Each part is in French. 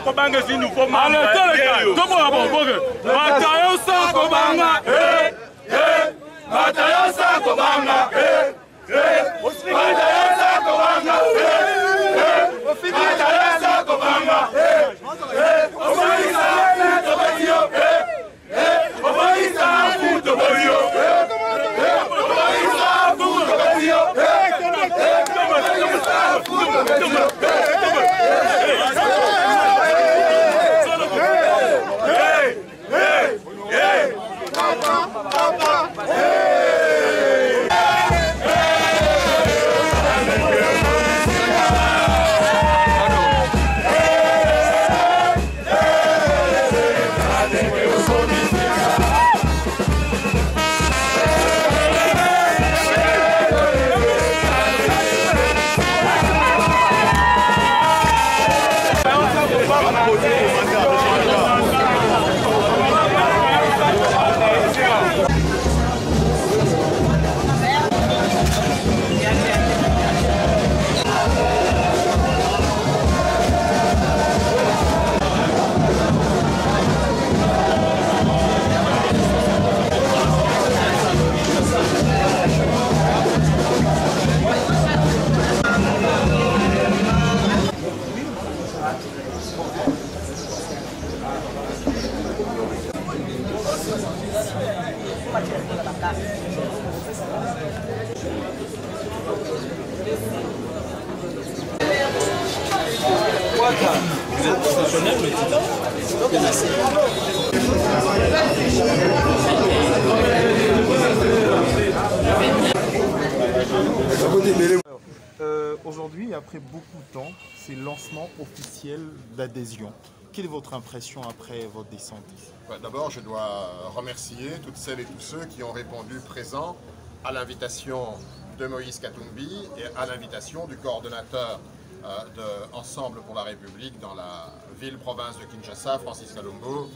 kobanga si nous faut allez comment bataillon sans kobanga bataillon sans kobanga bataillon sans kobanga bataillon sans kobanga Vous êtes professionnel, mais aujourd'hui, après beaucoup de temps, c'est le lancement officiel d'adhésion. Quelle est votre impression après votre descente ici? D'abord, je dois remercier toutes celles et tous ceux qui ont répondu présents à l'invitation de Moïse Katumbi et à l'invitation du coordonnateur de Ensemble pour la République dans la ville-province de Kinshasa, Francis Kalombo,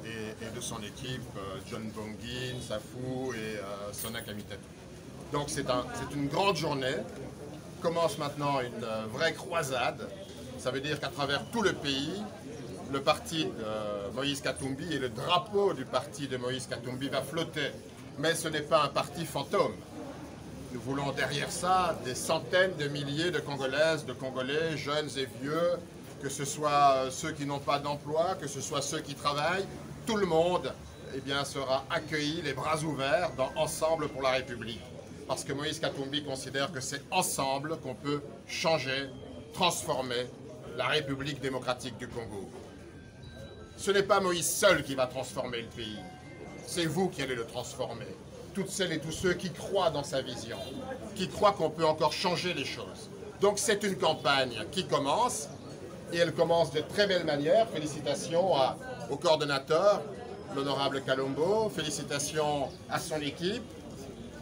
et de son équipe, John Bongin, Safou et Sona Kamitetu. Donc c'est une grande journée. Commence maintenant une vraie croisade. Ça veut dire qu'à travers tout le pays, le parti de Moïse Katumbi et le drapeau du parti de Moïse Katumbi va flotter. Mais ce n'est pas un parti fantôme. Nous voulons derrière ça des centaines de milliers de Congolaises, de Congolais, jeunes et vieux, que ce soit ceux qui n'ont pas d'emploi, que ce soit ceux qui travaillent, tout le monde sera accueilli les bras ouverts dans Ensemble pour la République. Parce que Moïse Katumbi considère que c'est ensemble qu'on peut changer, transformer la République démocratique du Congo. Ce n'est pas Moïse seul qui va transformer le pays, c'est vous qui allez le transformer. Toutes celles et tous ceux qui croient dans sa vision, qui croient qu'on peut encore changer les choses. Donc c'est une campagne qui commence, et elle commence de très belle manière. Félicitations au coordonnateur, l'honorable Kalombo, félicitations à son équipe.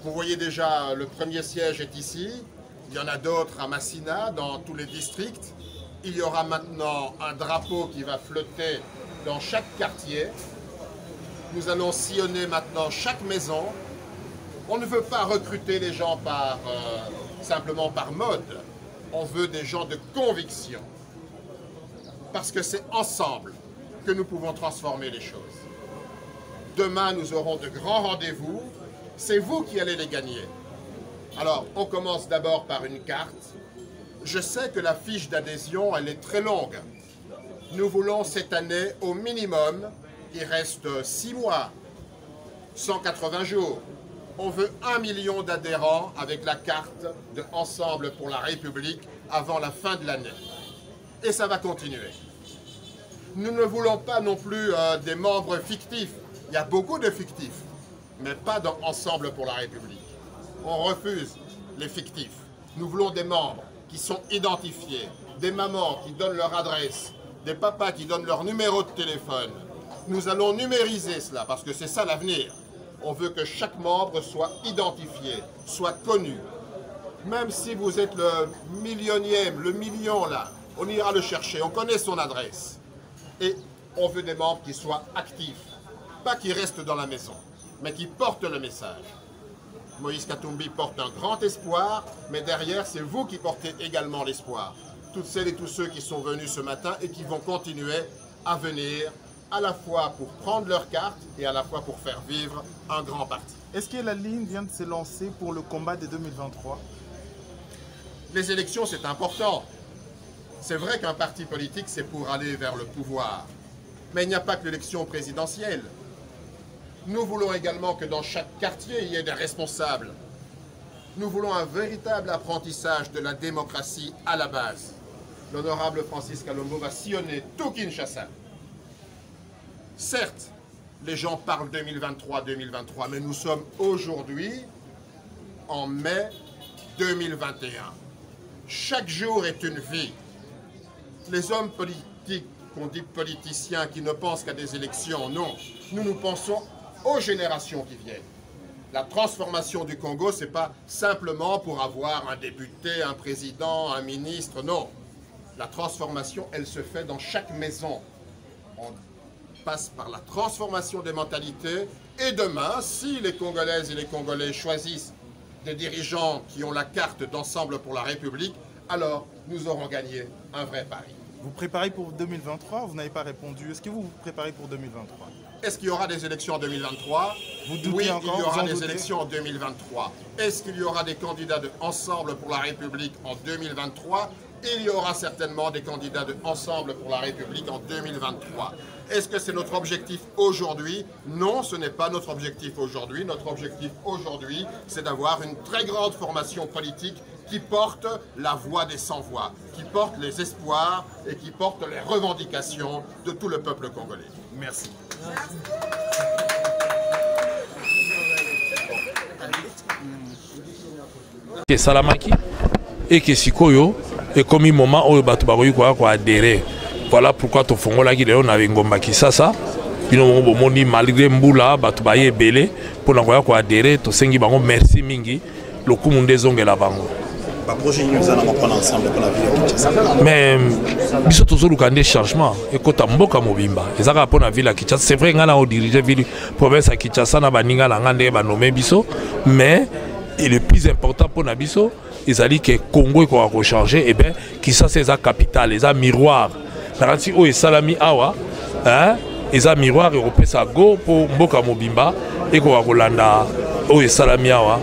Vous voyez déjà, le premier siège est ici, il y en a d'autres à Massina, dans tous les districts. Il y aura maintenant un drapeau qui va flotter dans chaque quartier. Nous allons sillonner maintenant chaque maison. On ne veut pas recruter les gens simplement par mode. On veut des gens de conviction. Parce que c'est ensemble que nous pouvons transformer les choses. Demain, nous aurons de grands rendez-vous. C'est vous qui allez les gagner. Alors, on commence d'abord par une carte. Je sais que la fiche d'adhésion, elle est très longue. Nous voulons cette année, au minimum, il reste 6 mois, 180 jours. On veut 1 million d'adhérents avec la carte de Ensemble pour la République avant la fin de l'année. Et ça va continuer. Nous ne voulons pas non plus des membres fictifs. Il y a beaucoup de fictifs, mais pas dans Ensemble pour la République. On refuse les fictifs. Nous voulons des membres qui sont identifiés, des mamans qui donnent leur adresse, des papas qui donnent leur numéro de téléphone. Nous allons numériser cela parce que c'est ça l'avenir. On veut que chaque membre soit identifié, soit connu. Même si vous êtes le millionième, le million là, on ira le chercher, on connaît son adresse. Et on veut des membres qui soient actifs, pas qui restent dans la maison, mais qui portent le message. Moïse Katumbi porte un grand espoir, mais derrière, c'est vous qui portez également l'espoir. toutes celles et tous ceux qui sont venus ce matin et qui vont continuer à venir, à la fois pour prendre leur carte et à la fois pour faire vivre un grand parti. Est-ce que la ligne vient de se lancer pour le combat de 2023? Les élections, c'est important. C'est vrai qu'un parti politique, c'est pour aller vers le pouvoir. Mais il n'y a pas que l'élection présidentielle. Nous voulons également que dans chaque quartier, il y ait des responsables. Nous voulons un véritable apprentissage de la démocratie à la base. L'honorable Francis Kalombo va sillonner tout Kinshasa. Certes, les gens parlent 2023, mais nous sommes aujourd'hui en mai 2021. Chaque jour est une vie. Les hommes politiques, qu'on dit politiciens, qui ne pensent qu'à des élections, non. Nous pensons aux générations qui viennent. La transformation du Congo, ce n'est pas simplement pour avoir un député, un président, un ministre, non. La transformation, elle se fait dans chaque maison. On passe par la transformation des mentalités. Et demain, si les Congolaises et les Congolais choisissent des dirigeants qui ont la carte d'Ensemble pour la République, alors nous aurons gagné un vrai pari. Vous préparez pour 2023? Vous n'avez pas répondu. Est-ce que vous vous préparez pour 2023? Est-ce qu'il y aura des élections en 2023? Vous doutez oui, encore, il y aura des doutez? élections en 2023. Est-ce qu'il y aura des candidats de Ensemble pour la République en 2023? Il y aura certainement des candidats de Ensemble pour la République en 2023. Est-ce que c'est notre objectif aujourd'hui? Non, ce n'est pas notre objectif aujourd'hui. Notre objectif aujourd'hui, c'est d'avoir une très grande formation politique qui porte la voix des sans-voix, qui porte les espoirs et qui porte les revendications de tout le peuple congolais. Merci. Salamaki et que sikoyo et comme un moment où batu bakoyi ko adhérer. Voilà pourquoi to fongola ki lelo na ngomba Kisasa bino bomoni malgré mbula batu baye belé pour na ko adhérer to sengi bango merci mingi lokumu ndezongela bango. Ba projet nous allons prendre ensemble pour la ville de Kinshasa. Mais biso tozoluka des changements et kota mboka mobimba ezaka pour la ville de Kinshasa. C'est vrai ngana o diriger ville province à Kinshasa na baninga la ngande ba nommer biso, mais et le plus important pour na biso ils allaient que Congo ko changer et ben Kinshasa c'est la capitale, c'est un miroir. Naranti o esalami awa hein eza miroir européen sa go pour mboka mobimba et ko kolanda o esalami awa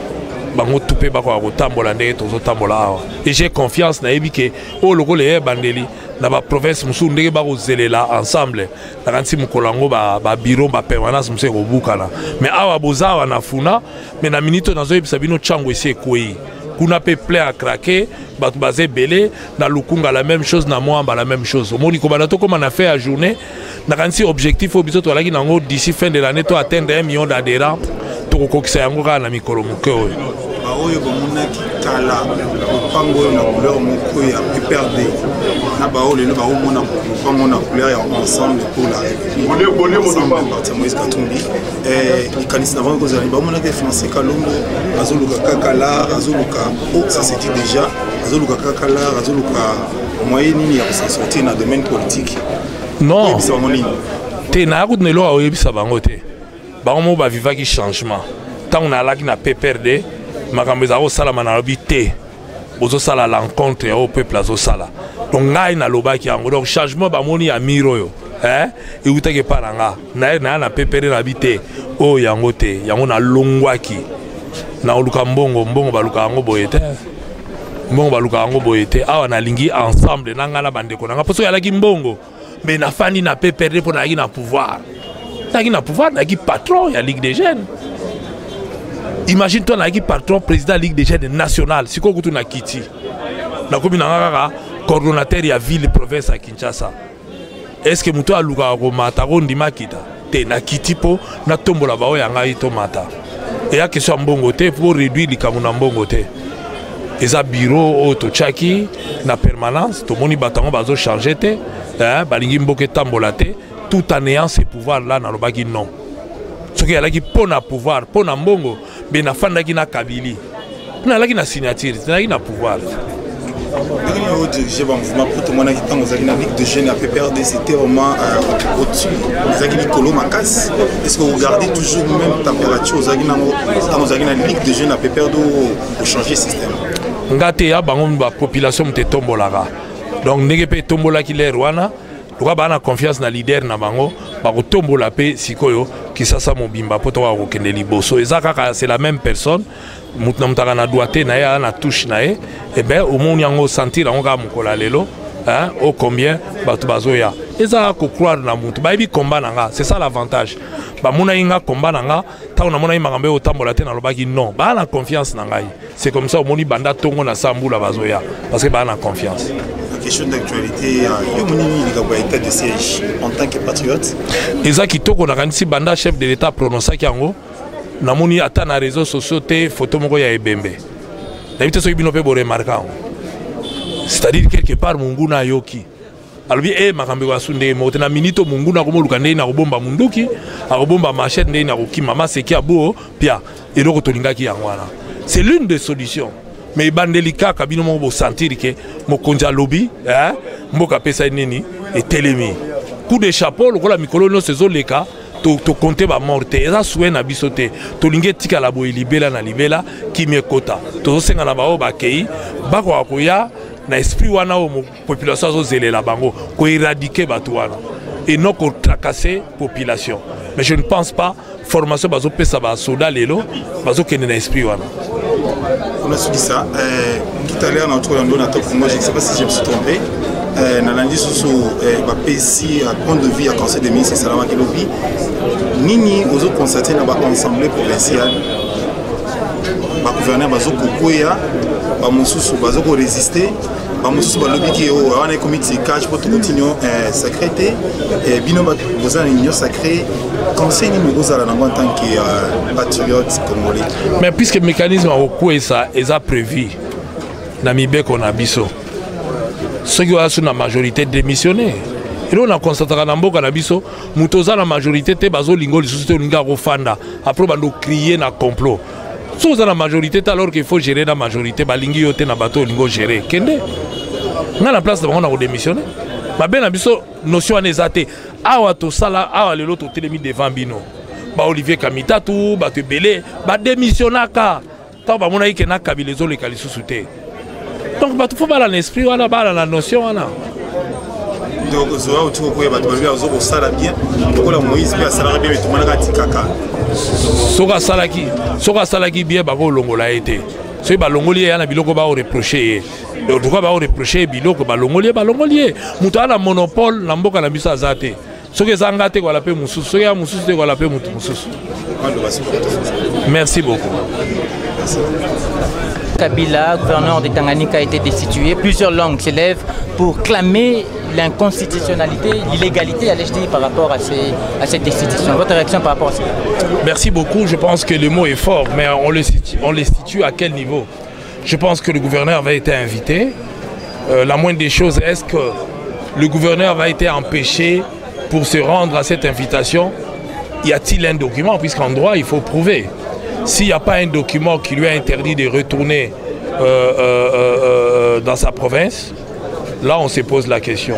bango tupe bako kotambola ndenge tozotambola awa et j'ai confiance na yebi ke o lokole e bandeli na ba province musu ndenge bako zelela ensemble naranti mukolango ba bureau ba permanence musu ko bukana mais awa bozawa na funa mais na minute nazo yebisa bino chango esi ekoi kuna pe plein à craquer batu basé belé na lukunga la même chose na moamba la même chose omoni ko banato comme on a fait à journée na kansi objectif au biso to laki nango d'ici fin de l'année to atteindre 1 million d'adhérents to kokisa yango ka na mikolo muke oyo ba oyo bomonaki kala pango na couleur moko ya PPRD na ba oyo le ba omona pango na couleur ya Ensemble pour la République parti Moïse Katumbi kanisi na vango kozali ba omona ke Francis Kalombo azoluka kakala azoluka ça se dit déjà azoluka kakala azoluka moyen nini ya s'en sortir na domaine politique. Non te na ko ne lo a oyebisa bango te bango mo ba vivaki changement tant on a là qui na PPRD makambo ezako salama na lobi te bozo sala l'encontre au peuple azo sala donc ngai na lobaki yango donc changement ba moni ya miro yo hein et utake paranga na PPRD na bité o yango te yango na longwaki na oluka mbongo baluka yango boyete mbongo baluka yango boyete awa na lingi ensemble nanga na bandeko nanga poso yalaki mbongo mais na fandi na PPRD pour na pouvoir na patron ya Ligue des Jeunes. Imagine-toi na patron président Ligue des Jeunes nationale siko kutu na kiti na komi na coordonnateur ya ville province à Kinshasa. Est-ce que muto aluka ko mata ko ndima kita te na kiti po na tombola bao ya ngai to mata et ya question mbongo te pour réduire likambo na mbongo te eza bureau to chaki na permanence to moni batango bazo changer te hein balingi mboke tambola te tout en ayant ce pouvoir là na lobaki non ce qui alaki pona pouvoir pona mbongo be na fandaki na kabili na alaki na signature na na pouvoir. J'ai un mouvement pour tout le monde qui est dans la Ligue de Jeunes à PPRD, c'était vraiment au-dessus. Est-ce que vous regardez toujours la même température dans la Ligue de Jeunes à PPRD pour changer le système? Ngate ya bango ba population mte tombolaka Donc ndenge tombola ki l'air wana, loka ba na confiance na leader na bango, ba ko tombola pe sikoyo ki sasa mobimba poto wa kokende liboso. Ezaka c'est la même personne. Mutna mutaka na doité na ya na touche na e, et ben au monde yango sentir yango ka mukola lelo. Hein, au combien batu bazoya eza ko croire na mutu ba ibi combat nanga, c'est ça l'avantage. Ba mona inga combat nanga ta on mona imakambe otambola te na lobaki non ba na confiance nanga. C'est comme ça au moni banda tongo na sambula bazoya parce que ba na confiance. La question d'actualité yo moni ni état de siège en tant que patriote eza kitoko na kanisi banda chef de l'état prononçaki yango na moni ata na réseaux sociaux te photo moko ya ebembe na bité so ibino pe bo remarquant. C'est-à-dire quelque part munguna yoki alobi makambe wa sunde mote na minito munguna ko moluka ndei na kobomba munduki akobomba machette ndei na koki mama seki abo pia eloko tolingaki yangwana. C'est l'une des solutions mais bandelika kabino mo bo sentir que mokonja lobby mboka pesa nini et telemi coup de chapeau lokola mikolo no sezo leka to compter ba morte eza soué na bisote to linge tika la boy libela na libela kimie kota to senga na bao ba kei bako akoya na esprit wana o population zo zelela bango ko éradiquer batu wana et non ko tracasser population. Mais je ne pense pas formation bazo pesa ba soda lelo bazo kende na esprit wana. On a dit ça tout à l'heure notre moi je ne sais pas si je me suis trompé na lundi sur ba PC à point de vue à conseil des ministres Salama Kelobi nini ozo constater na ba assemblée provinciale ba gouverneur bazo kokoya ba mususu bazo ko résister ba mususu ba lobby ki o wana comité cash pour tout continuer secrété et bino ba boza na union sacrée conseil ni mozala na en tant que patriote congolais. Mais puisque le mécanisme au quoi ça est prévu na mibeko na biso ceux qui ont la majorité démissionné. Et là on a constaté que dans na biso mutoza la majorité te bazo lingo lisusu te linga rofanda après bando crier na complot. Si vous avez la majorité, alors qu'il faut gérer la majorité, balingi yote na bateau lingo gérer. Kende, on a la place de on a démissionné. Ma ben abiso notion anezate. Awa to sala, awa le l'autre télémi devant bino. Ba Olivier Kamita tout, ba te belé, ba démissionnaka. Ta ba mona ike na kabilezo le kalisu souté. Donc ba tout faut ba l'esprit wana ba la notion wana. Donc zoa autour ko ba to ba zo ko sala bien. To la Moïse bien sala bien tout manaka tikaka. Soka salaki bien bako longola été. Ce ba longoli ya na biloko ba reprocher. En tout cas ba reprocher biloko ba longoli. Mutu ana monopole na mboka na biso azate. Soki zanga te ko la pe mususu, soki ya mususu te ko la pe mutu mususu. Merci beaucoup. Merci. Kabila, gouverneur de Tanganyika, a été destitué. Plusieurs langues s'élèvent pour clamer l'inconstitutionnalité, l'illégalité, allais-je dire, par rapport à cette destitution. Votre réaction par rapport à ça? Merci beaucoup. Je pense que le mot est fort, mais on le situe à quel niveau? Je pense que le gouverneur avait été invité. La moindre des choses, est-ce que le gouverneur va être empêché pour se rendre à cette invitation? Y a-t-il un document? Puisqu'en droit, il faut prouver. S'il n'y a pas un document qui lui a interdit de retourner dans sa province, là on se pose la question.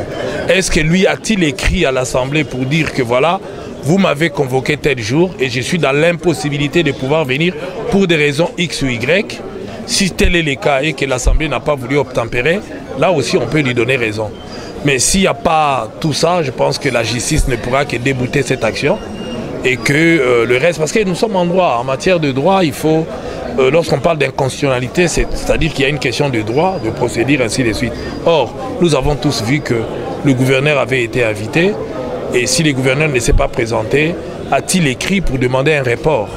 Est-ce que lui a-t-il écrit à l'Assemblée pour dire que voilà, vous m'avez convoqué tel jour et je suis dans l'impossibilité de pouvoir venir pour des raisons X ou Y? Si tel est le cas et que l'Assemblée n'a pas voulu obtempérer, là aussi on peut lui donner raison. Mais s'il n'y a pas tout ça, je pense que la justice ne pourra que débouter cette action. Et que le reste, parce que nous sommes en droit, en matière de droit, il faut, lorsqu'on parle d'inconstitutionnalité, c'est-à-dire qu'il y a une question de droit, de procédure, ainsi de suite. Or, nous avons tous vu que le gouverneur avait été invité, et si le gouverneur ne s'est pas présenté, a-t-il écrit pour demander un report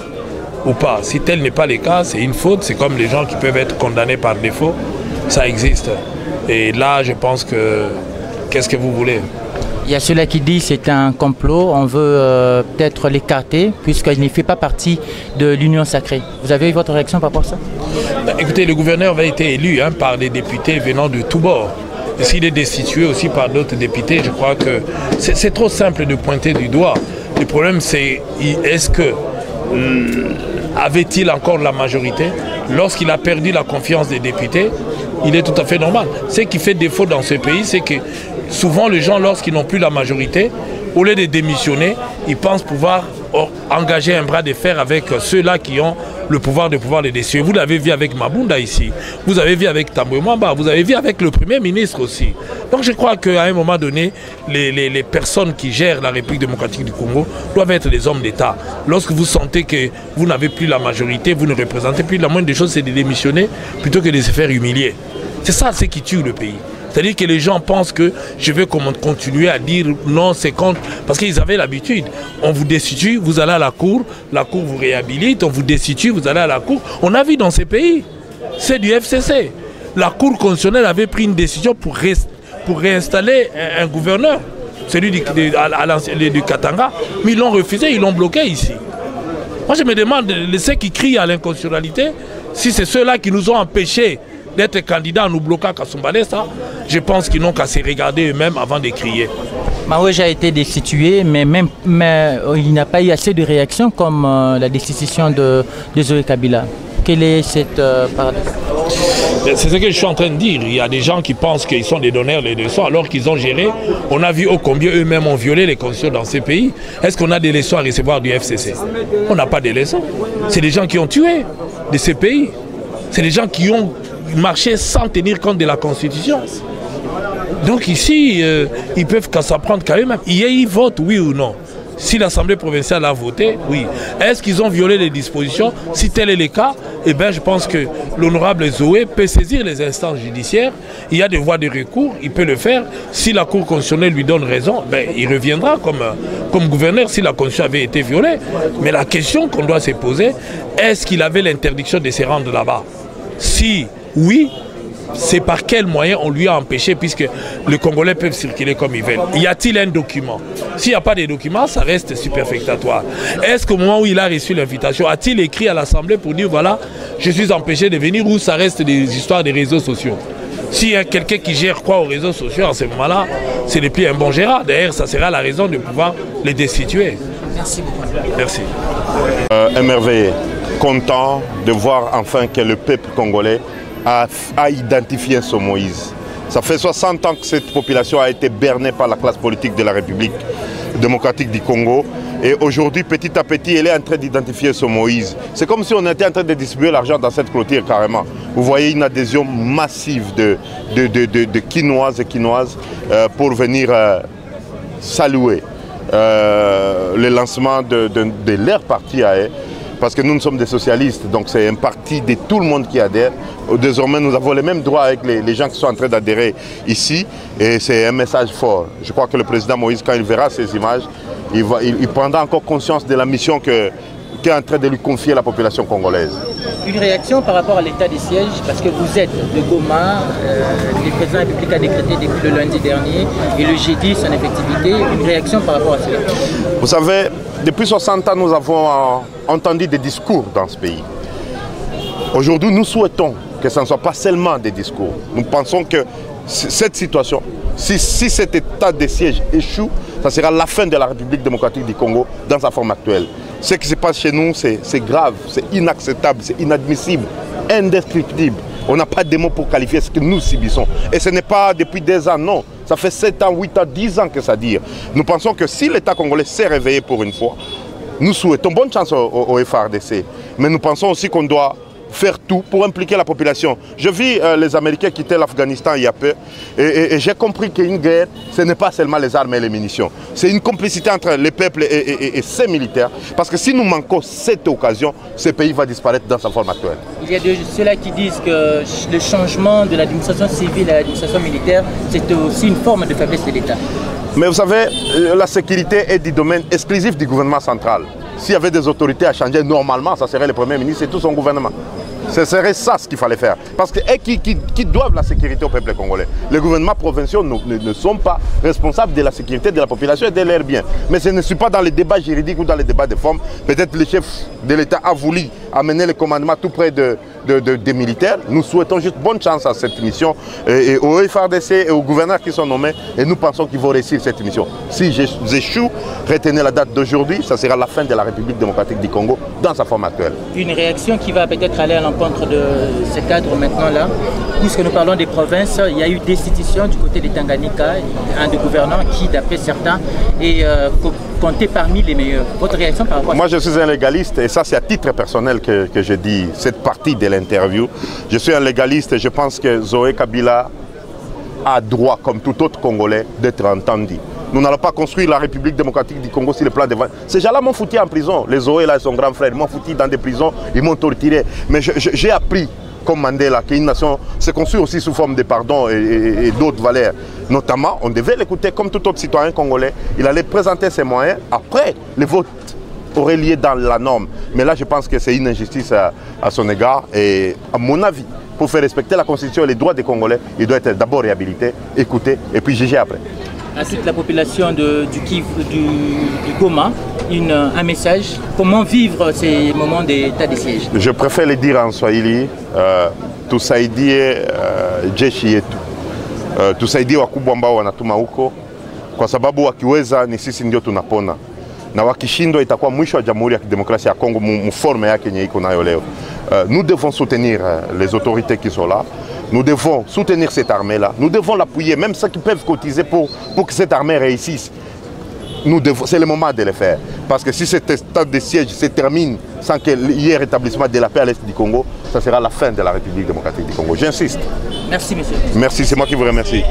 ou pas? Si tel n'est pas le cas, c'est une faute, c'est comme les gens qui peuvent être condamnés par défaut, ça existe. Et là, je pense que, qu'est-ce que vous voulez? Il y a ceux-là qui disent que c'est un complot, on veut peut-être l'écarter puisqu'il ne fait pas partie de l'Union sacrée. Vous avez eu votre réaction par rapport à ça? Écoutez, le gouverneur avait été élu par des députés venant de tous bords. Et s'il est destitué aussi par d'autres députés, je crois que c'est trop simple de pointer du doigt. Le problème c'est, est-ce que avait-il encore la majorité? Lorsqu'il a perdu la confiance des députés, il est tout à fait normal. Ce qui fait défaut dans ce pays, c'est que souvent les gens, lorsqu'ils n'ont plus la majorité, au lieu de démissionner, ils pensent pouvoir engager un bras de fer avec ceux-là qui ont le pouvoir de pouvoir les décider. Vous l'avez vu avec Mabunda ici, vous avez vu avec Tambwe Mwamba, vous avez vu avec le Premier ministre aussi. Donc je crois qu'à un moment donné, les personnes qui gèrent la République démocratique du Congo doivent être des hommes d'État. Lorsque vous sentez que vous n'avez plus la majorité, vous ne représentez plus, la moindre des choses c'est de démissionner plutôt que de se faire humilier. C'est ça ce qui tue le pays. C'est-à-dire que les gens pensent que je vais continuer à dire non, c'est contre, parce qu'ils avaient l'habitude. On vous destitue, vous allez à la cour vous réhabilite, on vous destitue, vous allez à la cour. On a vu dans ces pays, c'est du FCC. La Cour constitutionnelle avait pris une décision pour réinstaller un gouverneur, celui du Katanga, mais ils l'ont refusé, ils l'ont bloqué ici. Moi je me demande, ceux qui crient à l'inconstitutionnalité, si c'est ceux-là qui nous ont empêchés d'être candidats en nous bloquant à Kasumbalesa, je pense qu'ils n'ont qu'à se regarder eux-mêmes avant de crier. Maouej a été destitué, mais il n'y a pas eu assez de réactions comme la destitution de Zoé Kabila. Quelle est cette paradoxe? C'est ce que je suis en train de dire. Il y a des gens qui pensent qu'ils sont des donneurs de leçons alors qu'ils ont géré. On a vu combien eux-mêmes ont violé les constitutions dans ces pays. Est-ce qu'on a des leçons à recevoir du FCC? On n'a pas de leçons. C'est des gens qui ont tué de ces pays. C'est des gens qui ont marché sans tenir compte de la Constitution. Donc ici, ils peuvent qu'à s'apprendre quand même. Ils votent, oui ou non. Si l'Assemblée provinciale a voté, oui. Est-ce qu'ils ont violé les dispositions? Si tel est le cas, eh bien, je pense que l'honorable Zoé peut saisir les instances judiciaires. Il y a des voies de recours, il peut le faire. Si la Cour constitutionnelle lui donne raison, ben, il reviendra comme gouverneur si la Constitution avait été violée. Mais la question qu'on doit se poser, est-ce qu'il avait l'interdiction de se rendre là-bas? Si oui, c'est par quel moyen on lui a empêché, puisque les Congolais peuvent circuler comme ils veulent. Y a-t-il un document? S'il n'y a pas de document, ça reste superfectatoire. Est-ce qu'au moment où il a reçu l'invitation, a-t-il écrit à l'Assemblée pour dire voilà, je suis empêché de venir, ou ça reste des histoires des réseaux sociaux? S'il y a quelqu'un qui gère quoi aux réseaux sociaux en ce moment-là, c'est depuis un bon gérant. D'ailleurs, ça sera la raison de pouvoir les destituer. Merci beaucoup. Merci. Émerveillé, content de voir enfin que le peuple congolais a identifié son Moïse. Ça fait 60 ans que cette population a été bernée par la classe politique de la République démocratique du Congo. Et aujourd'hui, petit à petit, elle est en train d'identifier son Moïse. C'est comme si on était en train de distribuer l'argent dans cette clôture carrément. Vous voyez une adhésion massive de Quinoises et Quinoises pour venir saluer le lancement de leur parti à eux. Parce que nous sommes des socialistes, donc c'est un parti de tout le monde qui adhère. Désormais, nous avons les mêmes droits avec les gens qui sont en train d'adhérer ici. Et c'est un message fort. Je crois que le président Moïse, quand il verra ces images, il prendra encore conscience de la mission qu'est en train de lui confier la population congolaise. Une réaction par rapport à l'état des sièges, parce que vous êtes de Goma, le président de la République a décrété depuis le lundi dernier, et le jeudi son effectivité. Une réaction par rapport à cela? Vous savez, depuis 60 ans, nous avons entendu des discours dans ce pays. Aujourd'hui, nous souhaitons que ce ne soit pas seulement des discours. Nous pensons que cette situation, si cet état de siège échoue, ça sera la fin de la République démocratique du Congo dans sa forme actuelle. Ce qui se passe chez nous, c'est grave, c'est inacceptable, c'est inadmissible, indescriptible. On n'a pas de mots pour qualifier ce que nous subissons. Et ce n'est pas depuis des ans, non. Ça fait 7 ans, 8 ans, 10 ans que ça dure. Nous pensons que si l'État congolais s'est réveillé pour une fois, nous souhaitons bonne chance au FARDC. Mais nous pensons aussi qu'on doit faire tout pour impliquer la population. Je vis les Américains quitter l'Afghanistan il y a peu et j'ai compris qu'une guerre, ce n'est pas seulement les armes et les munitions. C'est une complicité entre les peuples et ces militaires. Parce que si nous manquons cette occasion, ce pays va disparaître dans sa forme actuelle. Il y a de ceux-là qui disent que le changement de l'administration civile à l'administration militaire, c'est aussi une forme de faiblesse de l'État. Mais vous savez, la sécurité est du domaine exclusif du gouvernement central. S'il y avait des autorités à changer, normalement, ça serait le Premier ministre et tout son gouvernement. Ce serait ça ce qu'il fallait faire. Parce que qui doivent la sécurité au peuple congolais. Les gouvernements provinciaux ne sont pas responsables de la sécurité de la population et de leurs biens. Mais ce ne suis pas dans les débats juridiques ou dans les débats de forme. Peut-être le chef de l'État a voulu amener le commandement tout près de des militaires. Nous souhaitons juste bonne chance à cette mission et au FARDC et aux gouverneurs qui sont nommés. Et nous pensons qu'ils vont réussir cette mission. Si j'échoue, retenez la date d'aujourd'hui, ça sera la fin de la République démocratique du Congo dans sa forme actuelle. Une réaction qui va peut-être aller à l'encontre de ces cadres maintenant-là. Puisque nous parlons des provinces, il y a eu destitution du côté des Tanganyika, un des gouvernants qui, d'après certains, est compté parmi les meilleurs. Votre réaction par rapport à ça? Moi, je suis un légaliste et ça, c'est à titre personnel que je dis cette partie de l'interview. Je suis un légaliste et je pense que Zoé Kabila a droit, comme tout autre Congolais, d'être entendu. Nous n'allons pas construire la République démocratique du Congo sur le plan de... Ces gens-là m'ont foutu en prison. Les Zoé, là, son grand frère, ils m'ont foutu dans des prisons, ils m'ont torturé. Mais j'ai appris, comme Mandela, qu'une nation se construit aussi sous forme de pardon et d'autres valeurs. Notamment, on devait l'écouter comme tout autre citoyen congolais. Il allait présenter ses moyens. Après, le vote aurait lié dans la norme. Mais là, je pense que c'est une injustice à son égard. Et à mon avis, pour faire respecter la Constitution et les droits des Congolais, il doit être d'abord réhabilité, écouté et puis jugé après. À toute la population du Goma, un message. Comment vivre ces moments d'état de siège? Je préfère le dire en Swahili. Tusaidie jeshi yetu. Tusaidie wakubwa ambao wanatuma huko, kwa sababu wakiweza ni sisi ndio tunapona, na wakishindwa itakuwa mwisho wa Jamhuri ya Kidemokrasia ya Kongo mforme yake yenye iko nayo leo. Nous devons soutenir les autorités qui sont là. Nous devons soutenir cette armée-là. Nous devons l'appuyer, même ceux qui peuvent cotiser pour que cette armée réussisse. C'est le moment de le faire. Parce que si cet état de siège se termine sans qu'il y ait rétablissement de la paix à l'est du Congo, ça sera la fin de la République démocratique du Congo. J'insiste. Merci, monsieur. Merci, c'est moi qui vous remercie.